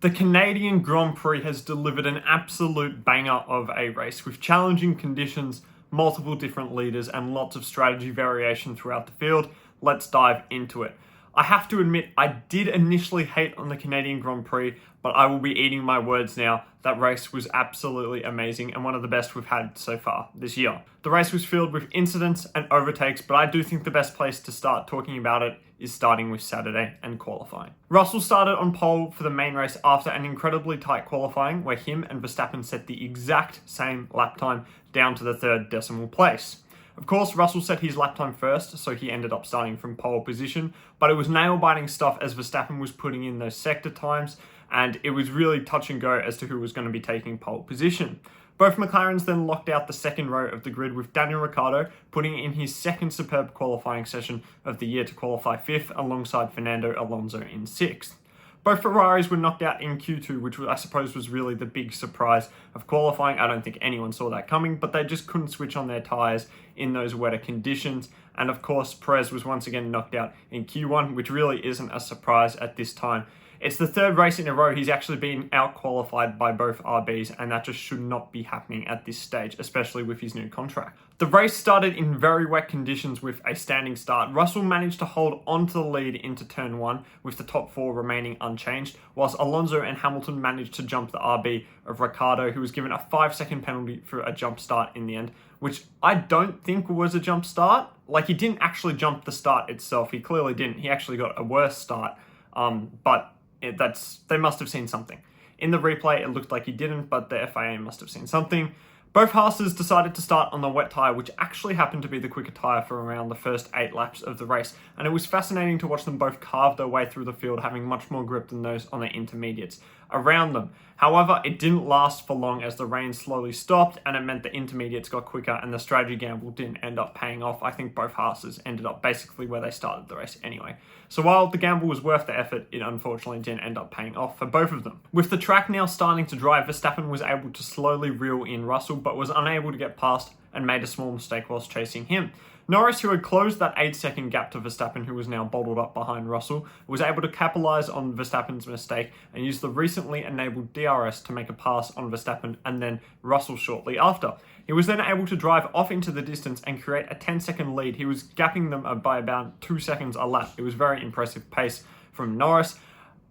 The Canadian Grand Prix has delivered an absolute banger of a race with challenging conditions, multiple different leaders, and lots of strategy variation throughout the field. Let's dive into it. I have to admit, I did initially hate on the Canadian Grand Prix, but I will be eating my words now. That race was absolutely amazing and one of the best we've had so far this year. The race was filled with incidents and overtakes, but I do think the best place to start talking about it is starting with Saturday and qualifying. Russell started on pole for the main race after an incredibly tight qualifying where him and Verstappen set the exact same lap time down to the third decimal place. Of course, Russell set his lap time first, so he ended up starting from pole position, but it was nail-biting stuff as Verstappen was putting in those sector times, and it was really touch and go as to who was going to be taking pole position. Both McLarens then locked out the second row of the grid, with Daniel Ricciardo putting in his second superb qualifying session of the year to qualify fifth alongside Fernando Alonso in sixth. Both Ferraris were knocked out in Q2, which I suppose was really the big surprise of qualifying. I don't think anyone saw that coming, but they just couldn't switch on their tyres in those wetter conditions. And of course, Perez was once again knocked out in Q1, which really isn't a surprise at this time. It's the third race in a row he's actually been out-qualified by both RBs, and that just should not be happening at this stage, especially with his new contract. The race started in very wet conditions with a standing start. Russell managed to hold onto the lead into turn 1, with the top 4 remaining unchanged, whilst Alonso and Hamilton managed to jump the RB of Ricciardo, who was given a 5-second penalty for a jump start in the end, which I don't think was a jump start. Like, he didn't actually jump the start itself. He clearly didn't. He actually got a worse start, but they must have seen something. In the replay, it looked like he didn't, but the FIA must have seen something. Both Haas's decided to start on the wet tyre, which actually happened to be the quicker tyre for around the first 8 laps of the race, and it was fascinating to watch them both carve their way through the field, having much more grip than those on the intermediates around them. However, it didn't last for long as the rain slowly stopped, and it meant the intermediates got quicker and the strategy gamble didn't end up paying off. I think both Haas's ended up basically where they started the race anyway. So while the gamble was worth the effort, it unfortunately didn't end up paying off for both of them. With the track now starting to dry, Verstappen was able to slowly reel in Russell, but was unable to get past and made a small mistake whilst chasing him. Norris, who had closed that 8-second gap to Verstappen, who was now bottled up behind Russell, was able to capitalise on Verstappen's mistake and use the recently enabled DRS to make a pass on Verstappen and then Russell shortly after. He was then able to drive off into the distance and create a 10-second lead. He was gapping them by about 2 seconds a lap. It was very impressive pace from Norris,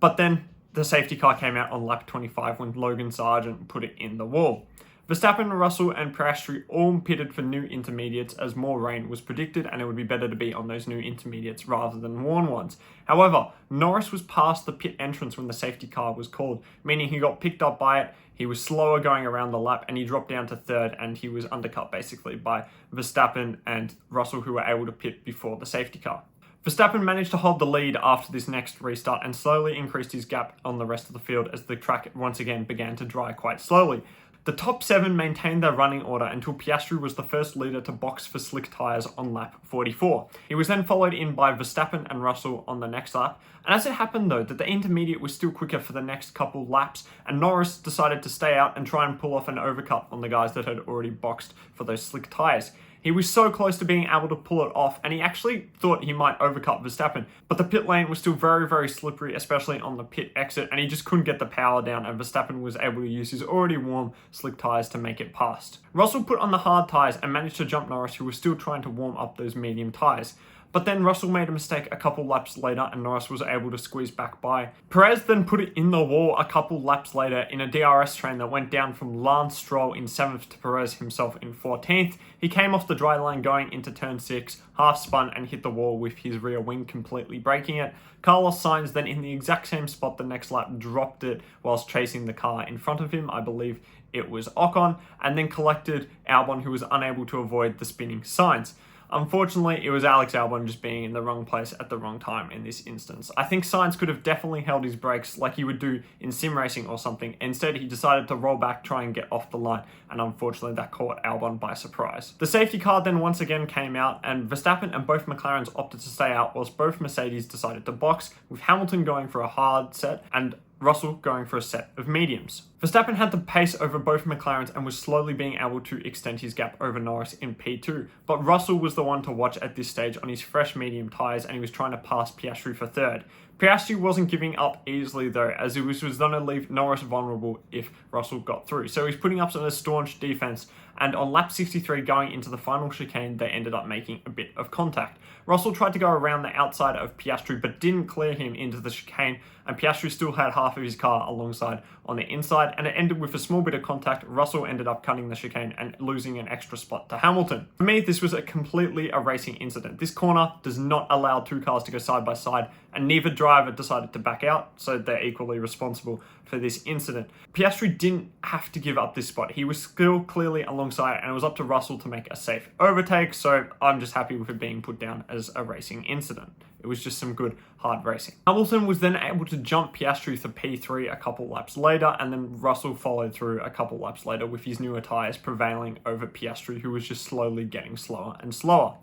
but then the safety car came out on lap 25 when Logan Sargent put it in the wall. Verstappen, Russell and Piastri all pitted for new intermediates as more rain was predicted, and it would be better to be on those new intermediates rather than worn ones. However, Norris was past the pit entrance when the safety car was called, meaning he got picked up by it. He was slower going around the lap and he dropped down to third, and he was undercut basically by Verstappen and Russell, who were able to pit before the safety car. Verstappen managed to hold the lead after this next restart and slowly increased his gap on the rest of the field as the track once again began to dry quite slowly. The top 7 maintained their running order until Piastri was the first leader to box for slick tyres on lap 44. He was then followed in by Verstappen and Russell on the next lap, and as it happened though that the intermediate was still quicker for the next couple laps, and Norris decided to stay out and try and pull off an overcut on the guys that had already boxed for those slick tyres. He was so close to being able to pull it off, and he actually thought he might overcut Verstappen, but the pit lane was still very, very slippery, especially on the pit exit, and he just couldn't get the power down, and Verstappen was able to use his already warm slick tyres to make it past. Russell put on the hard tyres and managed to jump Norris, who was still trying to warm up those medium tyres. But then Russell made a mistake a couple laps later and Norris was able to squeeze back by. Perez then put it in the wall a couple laps later in a DRS train that went down from Lance Stroll in 7th to Perez himself in 14th. He came off the dry line going into turn 6, half spun and hit the wall with his rear wing completely breaking it. Carlos Sainz then in the exact same spot the next lap dropped it whilst chasing the car in front of him. I believe it was Ocon, and then collected Albon, who was unable to avoid the spinning Sainz. Unfortunately, it was Alex Albon just being in the wrong place at the wrong time in this instance. I think Sainz could have definitely held his brakes like he would do in sim racing or something. Instead, he decided to roll back, try and get off the line, and unfortunately that caught Albon by surprise. The safety car then once again came out, and Verstappen and both McLarens opted to stay out whilst both Mercedes decided to box, with Hamilton going for a hard set and Russell going for a set of mediums. Verstappen had the pace over both McLarens and was slowly being able to extend his gap over Norris in P2, but Russell was the one to watch at this stage on his fresh medium tyres, and he was trying to pass Piastri for third. Piastri wasn't giving up easily though, as it was going to leave Norris vulnerable if Russell got through. So he's putting up a staunch defense, and on lap 63 going into the final chicane, they ended up making a bit of contact. Russell tried to go around the outside of Piastri but didn't clear him into the chicane, and Piastri still had half of his car alongside on the inside, and it ended with a small bit of contact. Russell ended up cutting the chicane and losing an extra spot to Hamilton. For me, this was completely a racing incident. This corner does not allow two cars to go side by side, and neither driver decided to back out, so they're equally responsible for this incident. Piastri didn't have to give up this spot. He was still clearly alongside, and it was up to Russell to make a safe overtake, so I'm just happy with it being put down as a racing incident. It was just some good, hard racing. Hamilton was then able to jump Piastri for P3 a couple laps later, and then Russell followed through a couple laps later with his newer tyres prevailing over Piastri, who was just slowly getting slower and slower.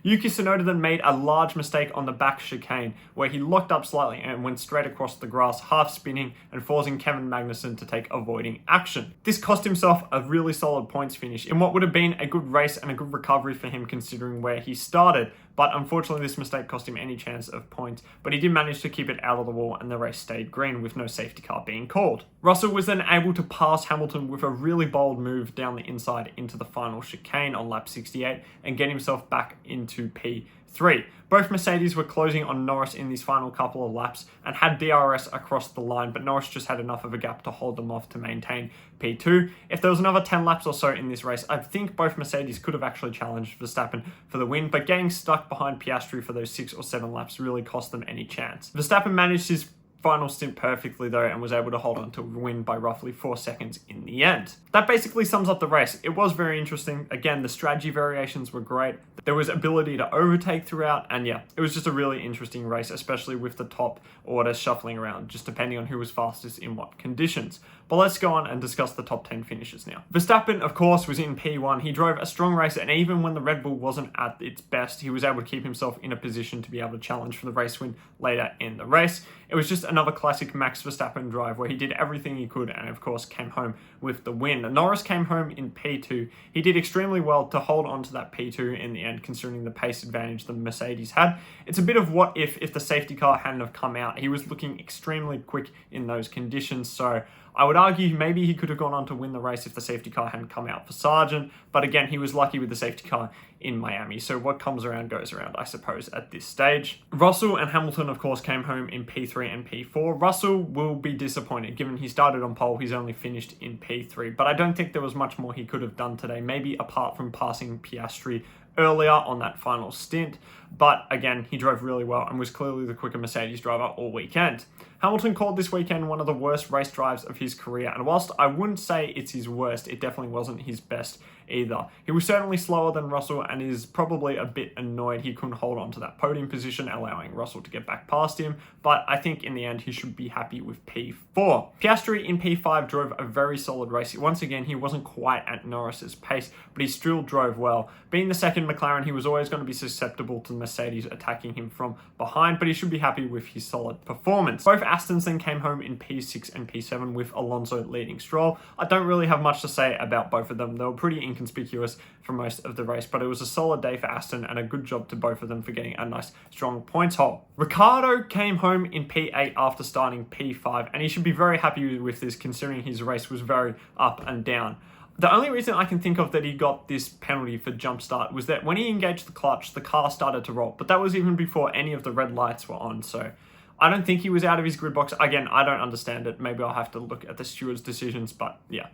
Yuki Tsunoda then made a large mistake on the back chicane, where he locked up slightly and went straight across the grass, half spinning and forcing Kevin Magnussen to take avoiding action. This cost himself a really solid points finish in what would have been a good race and a good recovery for him considering where he started, but unfortunately this mistake cost him any chance of points, but he did manage to keep it out of the wall and the race stayed green with no safety car being called. Russell was then able to pass Hamilton with a really bold move down the inside into the final chicane on lap 68 and get himself back into P3. Both Mercedes were closing on Norris in these final couple of laps and had DRS across the line, but Norris just had enough of a gap to hold them off to maintain P2. If there was another 10 laps or so in this race, I think both Mercedes could have actually challenged Verstappen for the win, but getting stuck behind Piastri for those 6 or 7 laps really cost them any chance. Verstappen managed his final stint perfectly though and was able to hold on to win by roughly 4 seconds in the end. That basically sums up the race. It was very interesting. Again, the strategy variations were great. There was ability to overtake throughout, and yeah, it was just a really interesting race, especially with the top order shuffling around, just depending on who was fastest in what conditions. But let's go on and discuss the top 10 finishes now. Verstappen, of course, was in P1. He drove a strong race, and even when the Red Bull wasn't at its best, he was able to keep himself in a position to be able to challenge for the race win later in the race. It was just another classic Max Verstappen drive where he did everything he could and, of course, came home with the win. Norris came home in P2. He did extremely well to hold on to that P2 in the end, considering the pace advantage the Mercedes had. It's a bit of what if the safety car hadn't have come out. He was looking extremely quick in those conditions, so I would argue maybe he could have gone on to win the race if the safety car hadn't come out for Sargent, but again, he was lucky with the safety car in Miami, so what comes around goes around, I suppose, at this stage. Russell and Hamilton, of course, came home in P3 and P4. Russell will be disappointed, given he started on pole, he's only finished in P3, but I don't think there was much more he could have done today, maybe apart from passing Piastri earlier on that final stint, but again, he drove really well and was clearly the quicker Mercedes driver all weekend. Hamilton called this weekend one of the worst race drives of his career, and whilst I wouldn't say it's his worst, it definitely wasn't his best either. He was certainly slower than Russell and is probably a bit annoyed he couldn't hold on to that podium position, allowing Russell to get back past him, but I think in the end he should be happy with P4. Piastri in P5 drove a very solid race. Once again, he wasn't quite at Norris's pace, but he still drove well. Being the second McLaren, he was always going to be susceptible to Mercedes attacking him from behind, but he should be happy with his solid performance. Both Astons then came home in P6 and P7 with Alonso leading Stroll. I don't really have much to say about both of them. They were pretty inconspicuous for most of the race, but it was a solid day for Aston and a good job to both of them for getting a nice strong points haul. Ricciardo came home in P8 after starting P5, and he should be very happy with this considering his race was very up and down. The only reason I can think of that he got this penalty for jump start was that when he engaged the clutch, the car started to roll, but that was even before any of the red lights were on, so I don't think he was out of his grid box. Again, I don't understand it. Maybe I'll have to look at the steward's decisions, but yeah,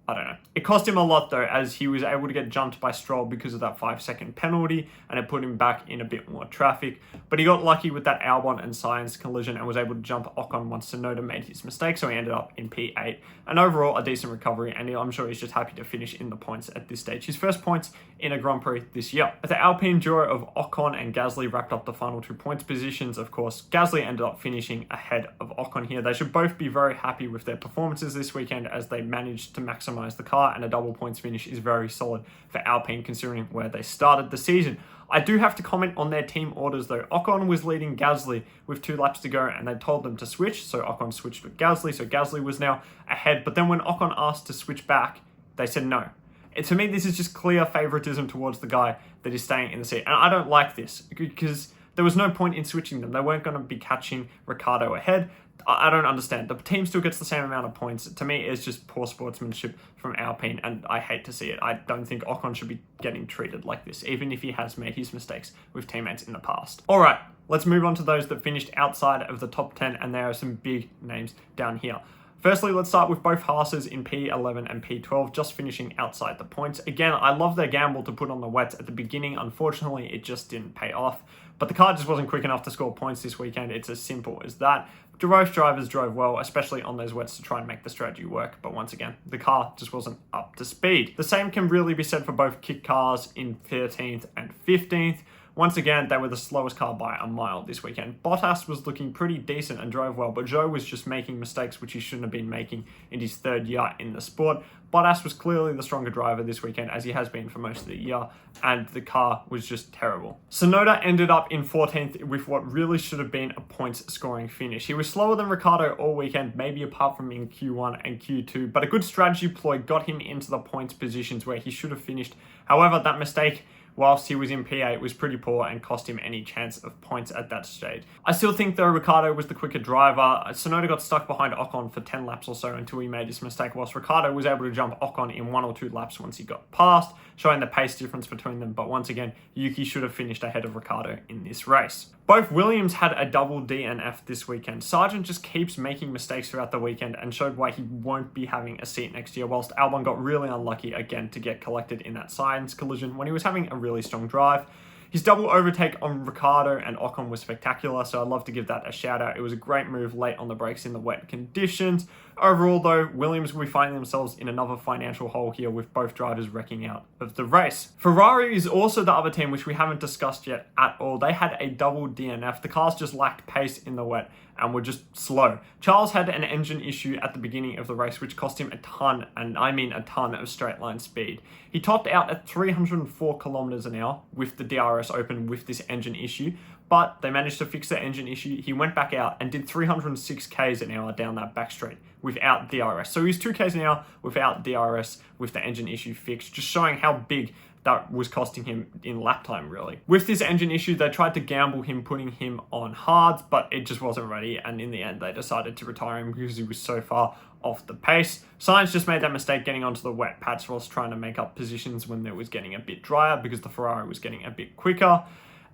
I don't know. It cost him a lot though, as he was able to get jumped by Stroll because of that 5-second penalty, and it put him back in a bit more traffic. But he got lucky with that Albon and Sainz collision and was able to jump Ocon once Tsunoda made his mistake, so he ended up in P8. And overall, a decent recovery, and I'm sure he's just happy to finish in the points at this stage. His first points in a Grand Prix this year. The Alpine duo of Ocon and Gasly wrapped up the final 2 points positions. Of course, Gasly ended up finishing ahead of Ocon here. They should both be very happy with their performances this weekend as they managed to maximize the car, and a double points finish is very solid for Alpine considering where they started the season. I do have to comment on their team orders though. Ocon was leading Gasly with 2 laps to go and they told them to switch, so Ocon switched with Gasly, so Gasly was now ahead. But then when Ocon asked to switch back, they said no. To me, this is just clear favoritism towards the guy that is staying in the seat, and I don't like this because there was no point in switching them. They weren't going to be catching Ricciardo ahead. I don't understand. The team still gets the same amount of points. To me, it's just poor sportsmanship from Alpine, and I hate to see it. I don't think Ocon should be getting treated like this, even if he has made his mistakes with teammates in the past. All right, let's move on to those that finished outside of the top 10, and there are some big names down here. Firstly, let's start with both Haas's in P11 and P12, just finishing outside the points. Again, I love their gamble to put on the wets at the beginning. Unfortunately, it just didn't pay off. But the car just wasn't quick enough to score points this weekend. It's as simple as that. Both drivers drove well, especially on those wets to try and make the strategy work. But once again, the car just wasn't up to speed. The same can really be said for both kit cars in 13th and 15th. Once again, they were the slowest car by a mile this weekend. Bottas was looking pretty decent and drove well, but Zhou was just making mistakes which he shouldn't have been making in his third year in the sport. Bottas was clearly the stronger driver this weekend, as he has been for most of the year, and the car was just terrible. Tsunoda ended up in 14th with what really should have been a points-scoring finish. He was slower than Ricciardo all weekend, maybe apart from in Q1 and Q2, but a good strategy ploy got him into the points positions where he should have finished. However, that mistake, whilst he was in P8, was pretty poor and cost him any chance of points at that stage. I still think, though, Ricciardo was the quicker driver. Tsunoda got stuck behind Ocon for 10 laps or so until he made his mistake, whilst Ricciardo was able to jump Ocon in 1 or 2 laps once he got past, showing the pace difference between them. But once again, Yuki should have finished ahead of Ricciardo in this race. Both Williams had a double DNF this weekend. Sargent just keeps making mistakes throughout the weekend and showed why he won't be having a seat next year, whilst Albon got really unlucky again to get collected in that Sainz collision when he was having a really strong drive. His double overtake on Ricciardo and Ocon was spectacular, so I'd love to give that a shout out. It was a great move late on the brakes in the wet conditions. Overall, though, Williams will be finding themselves in another financial hole here with both drivers wrecking out of the race. Ferrari is also the other team which we haven't discussed yet at all. They had a double DNF. The cars just lacked pace in the wet and were just slow. Charles had an engine issue at the beginning of the race which cost him a ton, and I mean a ton, of straight line speed. He topped out at 304 kilometers an hour with the DRS open with this engine issue, but they managed to fix the engine issue. He went back out and did 306 k's an hour down that back straight without DRS. So he's 2 k's an hour without DRS with the engine issue fixed, just showing how big that was costing him in lap time, really. With this engine issue, they tried to gamble him putting him on hards, but it just wasn't ready, and in the end, they decided to retire him because he was so far off the pace. Sainz just made that mistake getting onto the wet patch whilst trying to make up positions when it was getting a bit drier because the Ferrari was getting a bit quicker.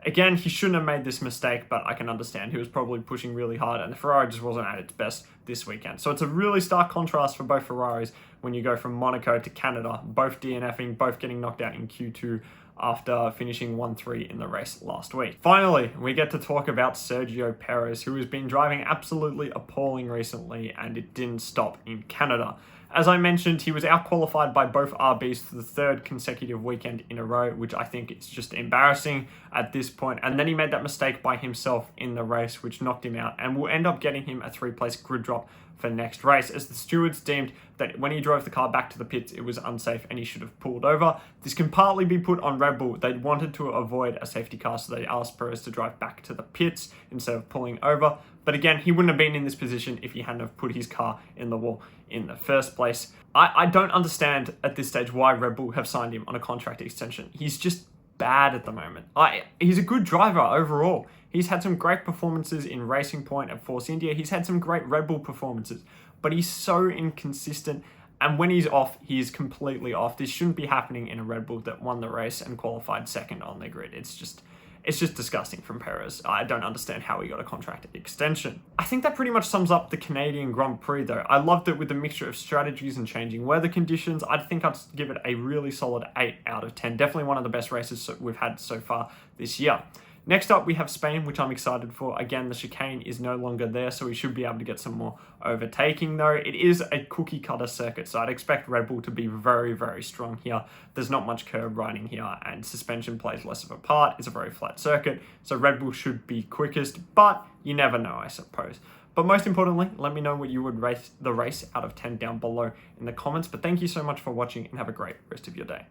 Again, he shouldn't have made this mistake, but I can understand. He was probably pushing really hard, and the Ferrari just wasn't at its best this weekend. So it's a really stark contrast for both Ferraris when you go from Monaco to Canada, both DNFing, both getting knocked out in Q2 after finishing 1-3 in the race last week. Finally, we get to talk about Sergio Perez, who has been driving absolutely appalling recently, and it didn't stop in Canada. As I mentioned, he was out-qualified by both RBs for the 3rd consecutive weekend in a row, which I think is just embarrassing at this point. And then he made that mistake by himself in the race, which knocked him out and will end up getting him a 3-place grid drop for next race, as the stewards deemed that when he drove the car back to the pits, it was unsafe and he should have pulled over. This can partly be put on Red Bull. They wanted to avoid a safety car, so they asked Perez to drive back to the pits instead of pulling over. But again, he wouldn't have been in this position if he hadn't have put his car in the wall in the first place. I don't understand at this stage why Red Bull have signed him on a contract extension. He's just bad at the moment. He's a good driver overall. He's had some great performances in Racing Point at Force India. He's had some great Red Bull performances, but he's so inconsistent. And when he's off, he is completely off. This shouldn't be happening in a Red Bull that won the race and qualified 2nd on the grid. It's just disgusting from Perez. I don't understand how he got a contract extension. I think that pretty much sums up the Canadian Grand Prix, though. I loved it with the mixture of strategies and changing weather conditions. I think I'd give it a really solid 8 out of 10. Definitely one of the best races we've had so far this year. Next up, we have Spain, which I'm excited for. Again, the chicane is no longer there, so we should be able to get some more overtaking, though. It is a cookie cutter circuit, so I'd expect Red Bull to be very, very strong here. There's not much curb riding here, and suspension plays less of a part. It's a very flat circuit, so Red Bull should be quickest, but you never know, I suppose. But most importantly, let me know what you would rate the race out of 10 down below in the comments. But thank you so much for watching, and have a great rest of your day.